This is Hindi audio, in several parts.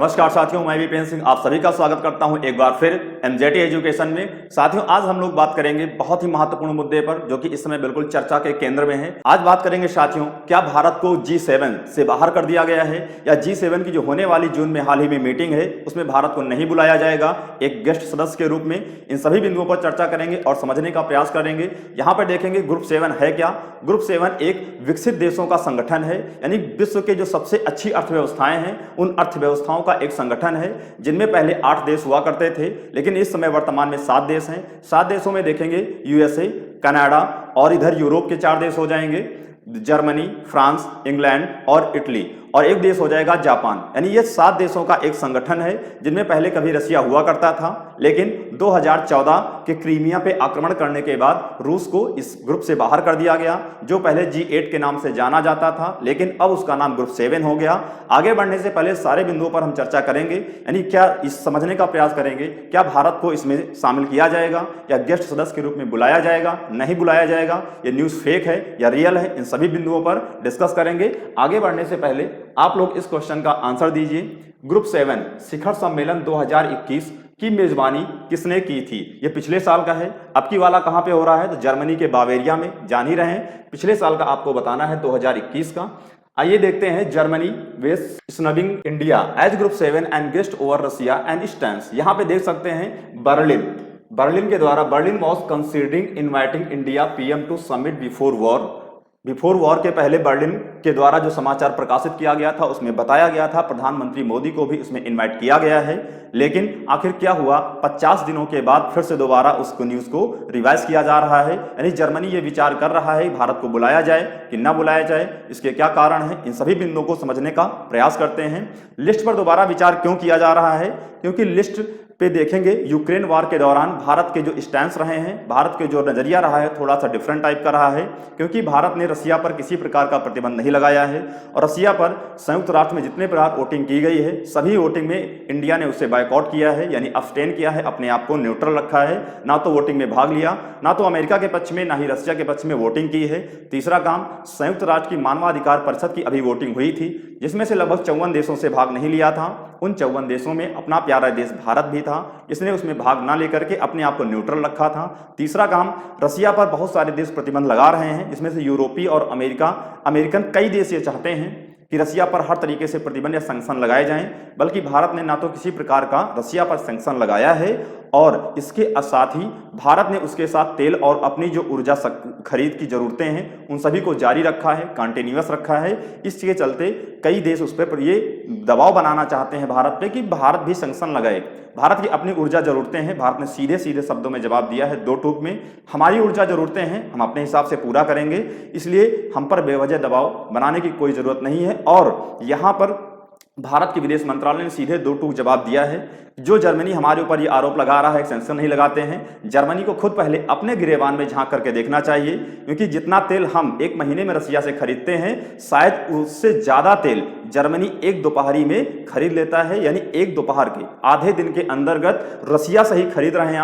नमस्कार साथियों, मैं विपिन सिंह आप सभी का स्वागत करता हूं एक बार फिर एमजेटी एजुकेशन में। साथियों, आज हम लोग बात करेंगे बहुत ही महत्वपूर्ण मुद्दे पर जो कि इस समय बिल्कुल चर्चा के केंद्र में है। आज बात करेंगे साथियों, क्या भारत को G7 से बाहर कर दिया गया है या G7 की जो होने वाली जून में हाल ही में मीटिंग है उसमें भारत को नहीं बुलाया जाएगा एक गेस्ट सदस्य के रूप में। इन सभी बिंदुओं पर चर्चा करेंगे और समझने का प्रयास करेंगे। यहाँ पर देखेंगे ग्रुप 7 है क्या। ग्रुप 7 एक विकसित देशों का संगठन है, यानी विश्व के जो सबसे अच्छी अर्थव्यवस्थाएं हैं उन अर्थव्यवस्थाओं का एक संगठन है, जिनमें पहले 8 देश हुआ करते थे लेकिन इस समय वर्तमान में 7 देश हैं। 7 देशों में देखेंगे यूएसए, कनाडा और इधर यूरोप के 4 देश हो जाएंगे, जर्मनी, फ्रांस, इंग्लैंड और इटली, और एक देश हो जाएगा जापान। यानी ये 7 देशों का एक संगठन है जिनमें पहले कभी रसिया हुआ करता था, लेकिन 2014 के क्रीमिया पे आक्रमण करने के बाद रूस को इस ग्रुप से बाहर कर दिया गया, जो पहले G8 के नाम से जाना जाता था लेकिन अब उसका नाम ग्रुप 7 हो गया। आगे बढ़ने से पहले सारे बिंदुओं पर हम चर्चा करेंगे, यानी क्या इस समझने का प्रयास करेंगे क्या भारत को इसमें शामिल किया जाएगा या गेस्ट सदस्य के रूप में बुलाया जाएगा, नहीं बुलाया जाएगा, ये न्यूज़ फेक है या रियल है, इन सभी बिंदुओं पर डिस्कस करेंगे। आगे बढ़ने से पहले आप लोग इस क्वेश्चन का आंसर दीजिए। ग्रुप 7 शिखर सम्मेलन 2021 की मेजबानी किसने की थी? ये पिछले साल का है। अब की वाला कहां पे हो रहा है? तो जर्मनी के बावेरिया में। जान ही रहे हैं, पिछले साल का आपको बताना है 2021 का। आइए देखते हैं। Germany west snubbing India as group 7 and guest over Russia and stance. यहां पे देख सकते हैं बर्लिन के द्वारा Berlin was considering inviting India PM to summit before war के पहले बर्लिन के द्वारा जो समाचार प्रकाशित किया गया था उसमें बताया गया था प्रधानमंत्री मोदी को भी इसमें इनवाइट किया गया है। लेकिन आखिर क्या हुआ, 50 दिनों के बाद फिर से दोबारा उस न्यूज़ को रिवाइज किया जा रहा है। यानी जर्मनी ये विचार कर रहा है भारत को बुलाया जाए कि ना बुलाया जाए, इसके क्या कारण है, इन सभी बिंदुओं को समझने का प्रयास करते हैं। लिस्ट पर दोबारा विचार क्यों किया जा रहा है? क्योंकि लिस्ट पे देखेंगे यूक्रेन वार के दौरान भारत के जो स्टैंड रहे हैं, भारत के जो नजरिया रहा है थोड़ा सा डिफरेंट टाइप का रहा है, क्योंकि भारत ने रसिया पर किसी प्रकार का प्रतिबंध नहीं लगाया है और रसिया पर संयुक्त राष्ट्र में जितने प्रकार वोटिंग की गई है सभी वोटिंग में इंडिया ने उसे बायकॉट किया है, यानी अब्सटेन किया है, अपने आप को न्यूट्रल रखा है। ना तो वोटिंग में भाग लिया, ना तो अमेरिका के पक्ष में ना ही रसिया के पक्ष में वोटिंग की है। तीसरा काम, संयुक्त राष्ट्र की मानवाधिकार परिषद की अभी वोटिंग हुई थी जिसमें से लगभग 54 देशों से भाग नहीं लिया था। उन 54 देशों में अपना प्यारा देश भारत भी था, इसने उसमें भाग ना लेकर के अपने आप को न्यूट्रल रखा था। तीसरा काम, रसिया पर बहुत सारे देश प्रतिबंध लगा रहे हैं, इसमें से यूरोपीय और अमेरिकन कई देश ये चाहते हैं कि रसिया पर हर तरीके से प्रतिबंध या सैंक्शन लगाए जाएं, बल्कि भारत ने ना तो किसी प्रकार का रसिया पर सैंक्शन लगाया है और इसके साथ ही भारत ने उसके साथ तेल और अपनी जो ऊर्जा खरीद की जरूरतें हैं उन सभी को जारी रखा है, कंटिन्यूअस रखा है। इसके चलते कई देश उस पर ये दबाव बनाना चाहते हैं भारत पे कि भारत भी सैंक्शन लगाए। भारत की अपनी ऊर्जा जरूरतें हैं, भारत ने सीधे सीधे शब्दों में जवाब दिया है, 2 टूक में, हमारी ऊर्जा जरूरतें हैं, हम अपने हिसाब से पूरा करेंगे, इसलिए हम पर बेवजह दबाव बनाने की कोई जरूरत नहीं है। और यहाँ पर भारत के विदेश मंत्रालय ने सीधे 2 टूक जवाब दिया है। जो जर्मनी हमारे ऊपर ये आरोप लगा रहा है सैंक्शन नहीं लगाते हैं, जर्मनी को खुद पहले अपने गिरेबान में झांक करके देखना चाहिए, क्योंकि जितना तेल हम एक महीने में रसिया से खरीदते हैं शायद उससे ज्यादा तेल जर्मनी एक दोपहरी में खरीद लेता है। यानी एक दोपहर के आधे दिन के अंतर्गत रसिया से ही खरीद रहे हैं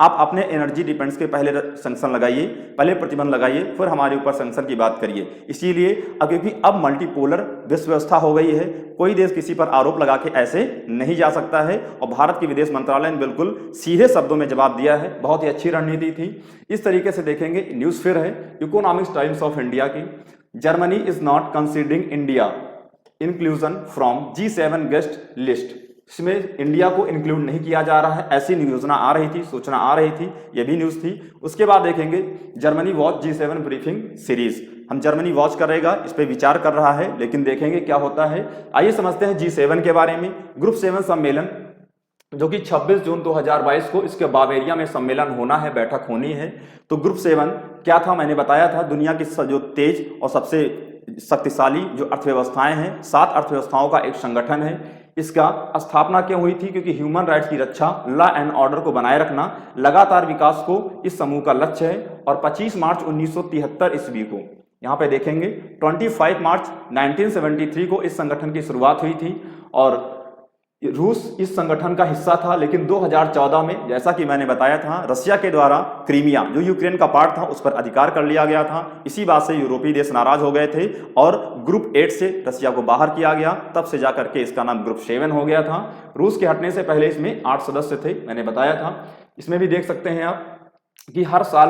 आप अपने एनर्जी डिपेंड्स के पहले सैंक्शन लगाइए, पहले प्रतिबंध लगाइए, फिर हमारे ऊपर सैंक्शन की बात करिए। इसीलिए क्योंकि अब मल्टीपोलर विश्व व्यवस्था हो गई है, कोई देश किसी पर आरोप लगा के ऐसे नहीं जा सकता है और भारत के विदेश मंत्रालय ने बिल्कुल सीधे शब्दों में जवाब दिया है। बहुत ही अच्छी रणनीति थी। इस तरीके से देखेंगे। न्यूज़ फिर है इकोनॉमिक्स टाइम्स ऑफ इंडिया की। Germany is not considering India inclusion from G7 guest list. इसमें इंडिया को इंक्लूड नहीं किया जा रहा है, ऐसी योजना आ रही थी, सूचना आ रही थी, ये भी न्यूज़ थी। उसके बाद देखेंगे Germany watch G7 briefing series. हम जर्मनी वॉच करेगा, इस पे विचार कर रहा है, लेकिन देखेंगे क्या होता है। आइए समझते हैं G7 के बारे में। ग्रुप 7 सम्मेलन जो कि 26 जून 2022 को इसके बावेरिया में सम्मेलन होना है, बैठक होनी है। तो ग्रुप 7 क्या था, मैंने बताया था दुनिया की जो तेज और सबसे शक्तिशाली जो अर्थव्यवस्थाएं हैं, 7 अर्थव्यवस्थाओं का एक संगठन है। इसका स्थापना क्यों हुई थी? क्योंकि ह्यूमन राइट्स की रक्षा, लॉ एंड ऑर्डर को बनाए रखना, लगातार विकास को इस समूह का लक्ष्य है। और 25 मार्च 1973 ईस्वी को यहाँ पे देखेंगे 25 मार्च 1973 को इस संगठन की शुरुआत हुई थी और रूस इस संगठन का हिस्सा था, लेकिन 2014 में जैसा कि मैंने बताया था, रसिया के द्वारा क्रीमिया जो यूक्रेन का पार्ट था उस पर अधिकार कर लिया गया था। इसी बात से यूरोपीय देश नाराज हो गए थे और ग्रुप 8 से रसिया को बाहर किया गया। तब से जाकर के इसका नाम ग्रुप 7 हो गया था। रूस के हटने से पहले इसमें 8 सदस्य थे, मैंने बताया था। इसमें भी देख सकते हैं आप कि हर साल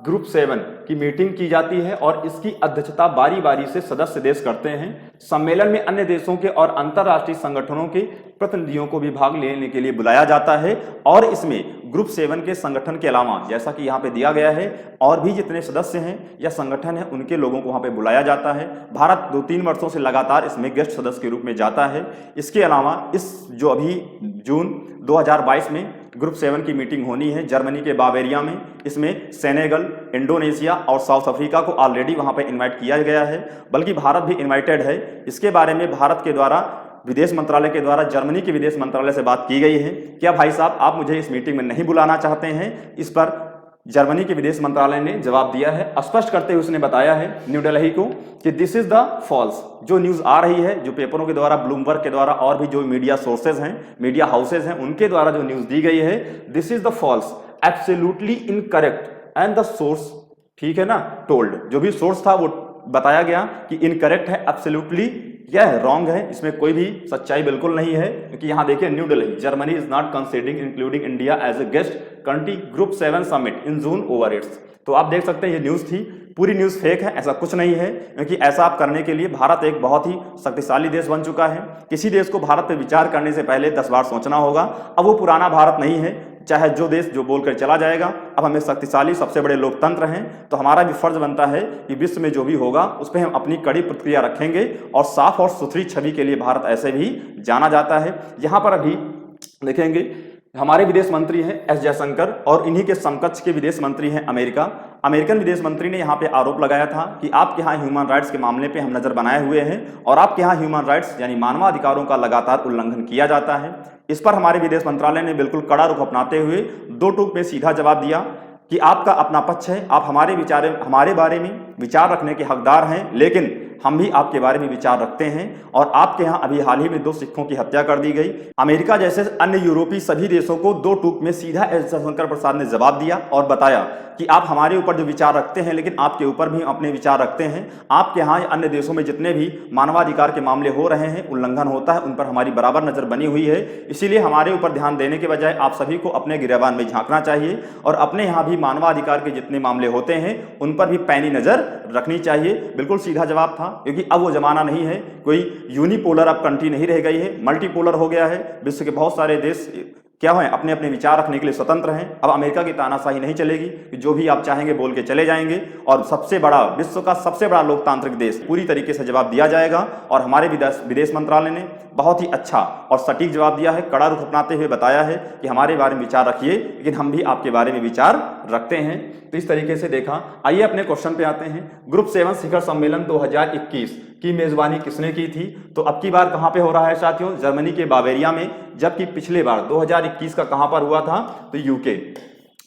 ग्रुप 7 की मीटिंग की जाती है और इसकी अध्यक्षता बारी बारी से सदस्य देश करते हैं। सम्मेलन में अन्य देशों के और अंतर्राष्ट्रीय संगठनों के प्रतिनिधियों को भी भाग लेने के लिए बुलाया जाता है। और इसमें ग्रुप 7 के संगठन के अलावा, जैसा कि यहाँ पे दिया गया है, और भी जितने सदस्य हैं या संगठन है उनके लोगों को वहाँ पे बुलाया जाता है। भारत 2-3 वर्षों से लगातार इसमें गेस्ट सदस्य के रूप में जाता है। इसके अलावा इस जो अभी जून 2022 में ग्रुप 7 की मीटिंग होनी है जर्मनी के बावेरिया में, इसमें सेनेगल, इंडोनेशिया और साउथ अफ्रीका को ऑलरेडी वहां पे इनवाइट किया गया है, बल्कि भारत भी इनवाइटेड है। इसके बारे में भारत के द्वारा, विदेश मंत्रालय के द्वारा जर्मनी के विदेश मंत्रालय से बात की गई है, क्या भाई साहब आप मुझे इस मीटिंग में नहीं बुलाना चाहते हैं। इस पर जर्मनी के विदेश मंत्रालय ने जवाब दिया है, स्पष्ट करते हुए उसने बताया है न्यू दिल्ली को कि दिस इज द फॉल्स। जो न्यूज आ रही है, जो पेपरों के द्वारा, ब्लूमबर्ग के द्वारा और भी जो मीडिया सोर्सेज हैं, मीडिया हाउसेज हैं, उनके द्वारा जो न्यूज दी गई है, this is the false, absolutely incorrect and the source, ठीक है ना, टोल्ड। जो भी सोर्स था वो बताया गया कि इनकरेक्ट है, एब्सोल्युटली यह रॉन्ग है, इसमें कोई भी सच्चाई बिल्कुल नहीं है। क्योंकि यहां देखिए new Delhi, Germany is not considering including India as a guest country group 7 summit in June over its. तो आप देख सकते हैं ये न्यूज थी, पूरी न्यूज फेक है, ऐसा कुछ नहीं है। क्योंकि ऐसा आप करने के लिए भारत एक बहुत ही शक्तिशाली देश बन चुका है। किसी देश को भारत पे विचार करने से पहले 10 बार सोचना होगा। अब वो पुराना भारत नहीं है, चाहे जो देश जो बोलकर चला जाएगा। अब हमें शक्तिशाली, सबसे बड़े लोकतंत्र हैं, तो हमारा भी फर्ज बनता है कि विश्व में जो भी होगा उस पर हम अपनी कड़ी प्रतिक्रिया रखेंगे। और साफ और सुथरी छवि के लिए भारत ऐसे भी जाना जाता है। यहाँ पर अभी देखेंगे हमारे विदेश मंत्री हैं एस जयशंकर, और इन्हीं के समकक्ष के विदेश मंत्री हैं अमेरिकन विदेश मंत्री ने यहाँ पे आरोप लगाया था कि आपके यहाँ ह्यूमन राइट्स के मामले पे हम नजर बनाए हुए हैं और आपके यहाँ ह्यूमन राइट्स यानी मानवाधिकारों का लगातार उल्लंघन किया जाता है। इस पर हमारे विदेश मंत्रालय ने बिल्कुल कड़ा रुख अपनाते हुए 2 टूक में सीधा जवाब दिया कि आपका अपना पक्ष है, आप हमारे बारे में विचार रखने के हकदार हैं, लेकिन हम भी आपके बारे में विचार रखते हैं। और आपके यहाँ अभी हाल ही में 2 सिखों की हत्या कर दी गई। अमेरिका जैसे अन्य यूरोपीय सभी देशों को 2 टूक में सीधा एस जयशंकर प्रसाद ने जवाब दिया और बताया कि आप हमारे ऊपर जो विचार रखते हैं, लेकिन आपके ऊपर भी अपने विचार रखते हैं। आपके यहाँ अन्य देशों में जितने भी मानवाधिकार के मामले हो रहे हैं, उल्लंघन होता है, उन पर हमारी बराबर नजर बनी हुई है। इसीलिए हमारे ऊपर ध्यान देने के बजाय आप सभी को अपने गिरेबान में झांकना चाहिए और अपने यहाँ भी मानवाधिकार के जितने मामले होते हैं उन पर भी पैनी नजर रखनी चाहिए। बिल्कुल सीधा जवाब था, क्योंकि अब वो जमाना नहीं है, कोई यूनिपोलर अब कंट्री नहीं रह गई है, मल्टीपोलर हो गया है। विश्व के बहुत सारे देश क्या है, अपने अपने विचार रखने के लिए स्वतंत्र हैं। अब अमेरिका की तानाशाही नहीं चलेगी कि जो भी आप चाहेंगे बोल के चले जाएंगे। और सबसे बड़ा, विश्व का सबसे बड़ा लोकतांत्रिक देश, पूरी तरीके से जवाब दिया जाएगा। और हमारे विदेश मंत्रालय ने बहुत ही अच्छा और सटीक जवाब दिया है, कड़ा रुख अपनाते हुए बताया है कि हमारे बारे में विचार रखिए, लेकिन हम भी आपके बारे में विचार रखते हैं। तो इस तरीके से देखा। आइए अपने क्वेश्चन पे आते हैं। ग्रुप 7 शिखर सम्मेलन 2021 की मेजबानी किसने की थी? तो अब की बार कहां पे हो रहा है साथियों? जर्मनी के बावेरिया में, जबकि पिछले बार 2021 का कहां पर हुआ था? तो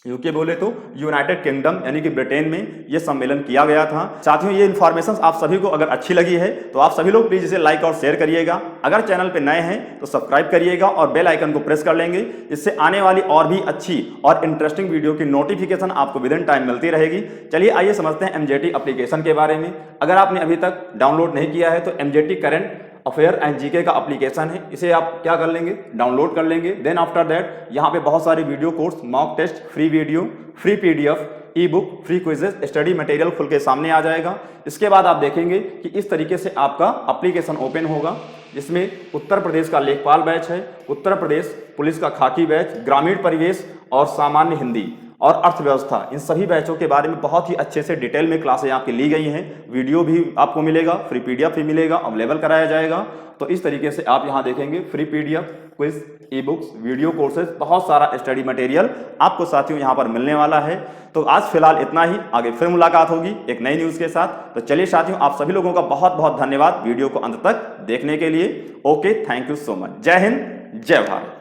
यूके बोले तो यूनाइटेड किंगडम यानी कि ब्रिटेन में यह सम्मेलन किया गया था। साथियों ये इन्फॉर्मेशन आप सभी को अगर अच्छी लगी है तो आप सभी लोग प्लीज इसे लाइक और शेयर करिएगा। अगर चैनल पे नए हैं तो सब्सक्राइब करिएगा और बेल आइकन को प्रेस कर लेंगे। इससे आने वाली और भी अच्छी और इंटरेस्टिंग वीडियो की नोटिफिकेशन आपको विद इन टाइम मिलती रहेगी। चलिए आइए समझते हैं एमजेटी एप्लीकेशन के बारे में। अगर आपने अभी तक डाउनलोड नहीं किया है तो MJT current affair and GK का एप्लीकेशन है, इसे आप क्या कर लेंगे, डाउनलोड कर लेंगे। देन आफ्टर दैट यहाँ पे बहुत सारे video course, mock test, free video, free PDF, e book, free quizzes, study material खुल के सामने आ जाएगा। इसके बाद आप देखेंगे कि इस तरीके से आपका एप्लीकेशन ओपन होगा, जिसमें उत्तर प्रदेश का लेखपाल बैच है, उत्तर प्रदेश पुलिस का खाकी बैच, ग्रामीण परिवेश और सामान्य हिंदी और अर्थव्यवस्था, इन सभी बैचों के बारे में बहुत ही अच्छे से डिटेल में क्लासें आपकी ली गई हैं। वीडियो भी आपको मिलेगा, फ्री पीडीएफ भी मिलेगा, अवेलेबल कराया जाएगा। तो इस तरीके से आप यहाँ देखेंगे free PDF, quiz, e books, video courses, बहुत सारा स्टडी मटेरियल आपको साथियों यहाँ पर मिलने वाला है। तो आज फिलहाल इतना ही, आगे फिर मुलाकात होगी एक नई न्यूज के साथ। तो चलिए साथियों, आप सभी लोगों का बहुत बहुत धन्यवाद वीडियो को अंत तक देखने के लिए। Okay, thank you so much. जय हिंद, जय भारत।